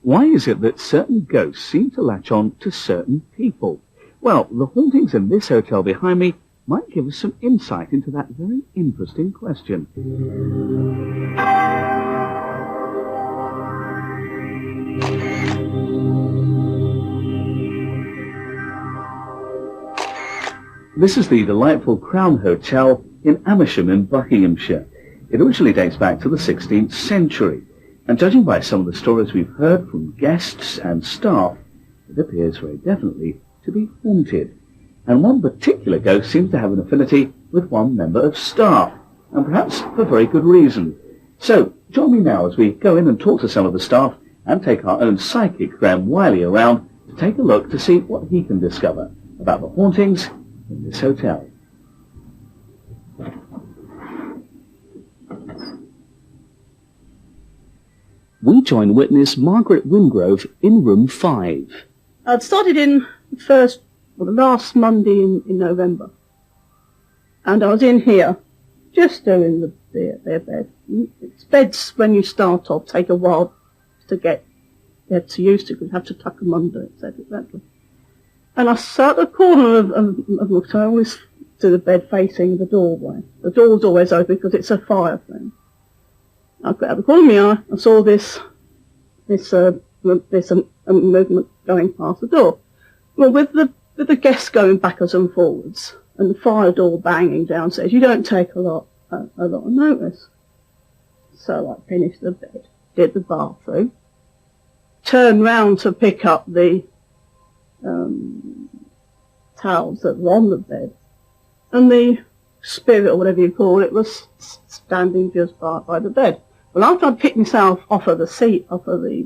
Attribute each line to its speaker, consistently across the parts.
Speaker 1: Why is it that certain ghosts seem to latch on to certain people? Well, the hauntings in this hotel behind me might give us some insight into that very interesting question. This is the delightful Crown Hotel in Amersham in Buckinghamshire. It originally dates back to the 16th century, and judging by some of the stories we've heard from guests and staff, it appears very definitely to be haunted. And one particular ghost seems to have an affinity with one member of staff, and perhaps for very good reason. So, join me now as we go in and talk to some of the staff and take our own psychic Graham Wiley around to take a look to see what he can discover about the hauntings in this hotel. We join witness Margaret Wingrove in room 5.
Speaker 2: I'd started in the last Monday in November, and I was in here just doing their bed. It's beds when you start off take a while to get used to, because you have to tuck them under, etc. And I sat at the corner of my, so I always do the bed facing the doorway. The door's always open because it's a fire thing. I got out the corner of my eye, I saw this movement going past the door. Well, with the guests going backwards and forwards, and the fire door banging downstairs, you don't take a lot of notice. So I finished the bed, did the bathroom, turned round to pick up the towels that were on the bed, and the spirit, or whatever you call it, was standing just by the bed. Well, after I'd picked myself off of the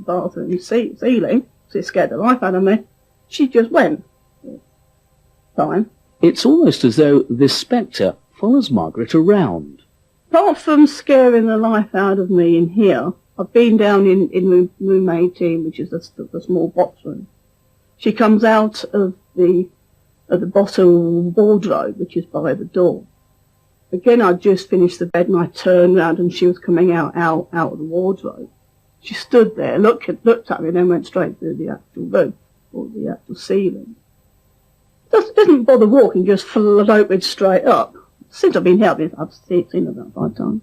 Speaker 2: bathroom ceiling, so it scared the life out of me, she just went. Fine.
Speaker 1: It's almost as though this spectre follows Margaret around.
Speaker 2: Apart from scaring the life out of me in here, I've been down in room 18, which is the small box room. She comes out of the bottom wardrobe, which is by the door. Again, I'd just finished the bed and I turned round and she was coming out of the wardrobe. She stood there, looked at me, and then went straight through the actual roof, or the actual ceiling. Doesn't bother walking, just floated straight up. Since I've been here, I've seen her about 5 times.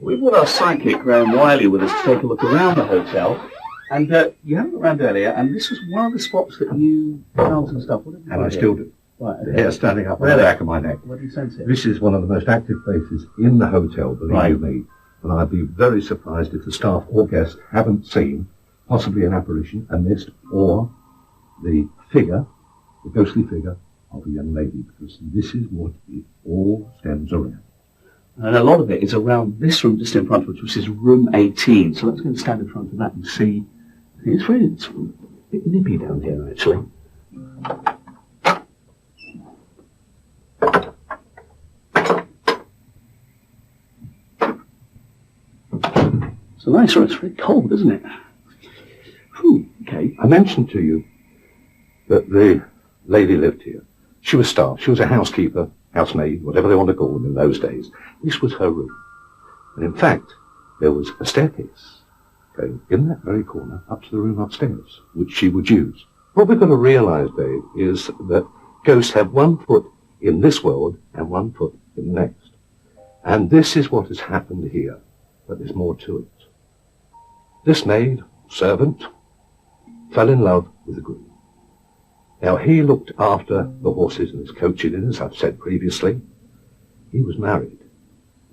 Speaker 1: We've got our psychic Graham Wiley with us to take a look around the hotel. And you had a look around earlier, and this was one of the spots that you felt and stuff.
Speaker 3: And I still do.
Speaker 1: Right, okay.
Speaker 3: The hair standing up on the back of my neck.
Speaker 1: What do you sense it?
Speaker 3: This is one of the most active places in the hotel, believe me. And I'd be very surprised if the staff or guests haven't seen possibly an apparition, a mist, or the ghostly figure of a young lady, because this is what it all stems around.
Speaker 1: And a lot of it is around this room just in front of us, which is room 18. So let's go and stand in front of that and see. It's a bit nippy down here, actually. It's a nice room. It's very cold, isn't it? Whew, okay.
Speaker 3: I mentioned to you that the lady lived here. She was staff. She was a housekeeper, housemaid, whatever they want to call them in those days. This was her room. And in fact, there was a staircase going in that very corner up to the room upstairs, which she would use. What we've got to realize, Dave, is that ghosts have one foot in this world and one foot in the next. And this is what has happened here, but there's more to it. This maid, servant, fell in love with the groom. Now, he looked after the horses and his coaching, as I've said previously. He was married.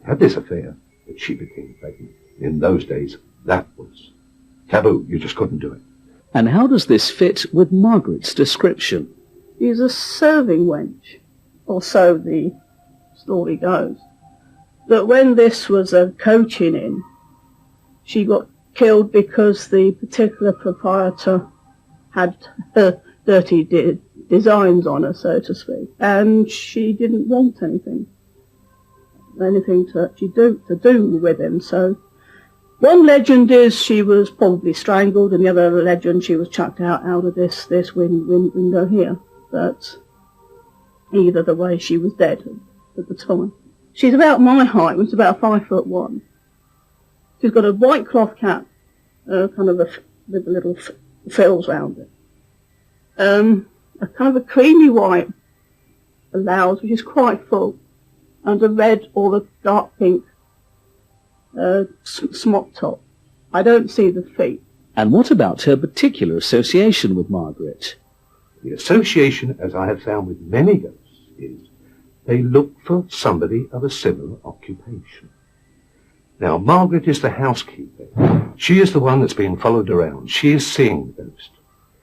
Speaker 3: He had this affair, but she became pregnant. In those days, that was taboo. You just couldn't do it.
Speaker 1: And how does this fit with Margaret's description?
Speaker 2: She's a serving wench, or so the story goes. That when this was a coaching in, she got killed because the particular proprietor had dirty designs on her, so to speak, and she didn't want anything to do with him. So one legend is she was probably strangled, and the other legend she was chucked out of this window here. But either the way, she was dead at the time. She's about my height, was about 5'1". She's got a white cloth cap, kind of with the little frills round it. A kind of a creamy white blouse, which is quite full, and a red or a dark pink smock top. I don't see the feet.
Speaker 1: And what about her particular association with Margaret?
Speaker 3: The association, as I have found with many ghosts, is they look for somebody of a similar occupation. Now, Margaret is the housekeeper. She is the one that's being followed around. She is seeing the ghost.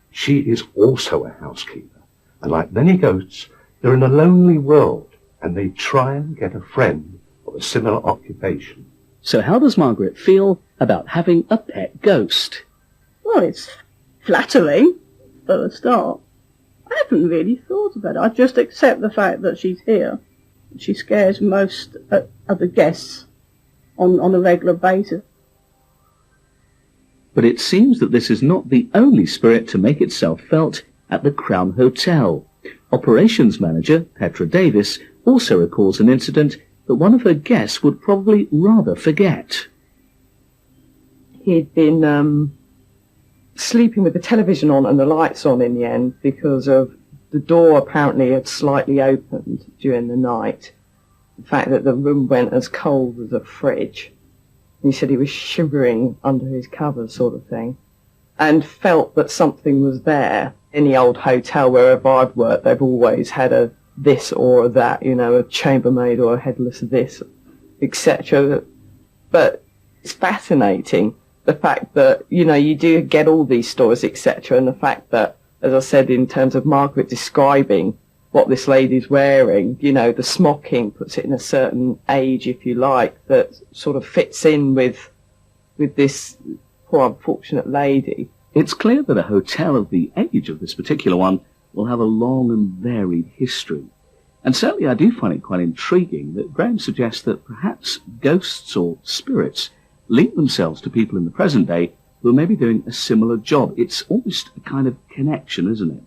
Speaker 3: She is also a housekeeper. And like many ghosts, they're in a lonely world, and they try and get a friend of a similar occupation.
Speaker 1: So how does Margaret feel about having a pet ghost?
Speaker 2: Well, it's flattering, for a start. I haven't really thought about it. I just accept the fact that she's here. She scares most of the guests on a regular basis.
Speaker 1: But it seems that this is not the only spirit to make itself felt at the Crown Hotel. Operations manager Petra Davis also recalls an incident that one of her guests would probably rather forget.
Speaker 4: He'd been sleeping with the television on and the lights on in the end because of the door apparently had slightly opened during the night. The fact that the room went as cold as a fridge. He said he was shivering under his covers, sort of thing, and felt that something was there. In the old hotel wherever I've worked, they've always had a this or a that, you know, a chambermaid or a headless this, etc. But it's fascinating, the fact that, you know, you do get all these stories, etc., and the fact that, as I said, in terms of Margaret describing what this lady's wearing, you know, the smocking puts it in a certain age, if you like, that sort of fits in with this poor unfortunate lady.
Speaker 1: It's clear that a hotel of the age of this particular one will have a long and varied history. And certainly I do find it quite intriguing that Graham suggests that perhaps ghosts or spirits link themselves to people in the present day who are maybe doing a similar job. It's almost a kind of connection, isn't it?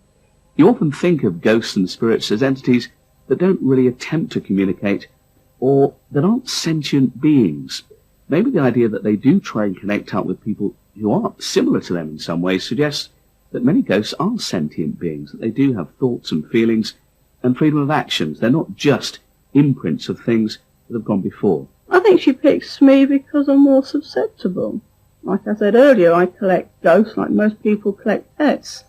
Speaker 1: You often think of ghosts and spirits as entities that don't really attempt to communicate or that aren't sentient beings. Maybe the idea that they do try and connect up with people who are similar to them in some ways suggests that many ghosts are sentient beings, that they do have thoughts and feelings and freedom of actions. They're not just imprints of things that have gone before.
Speaker 2: I think she picks me because I'm more susceptible. Like I said earlier, I collect ghosts like most people collect pets.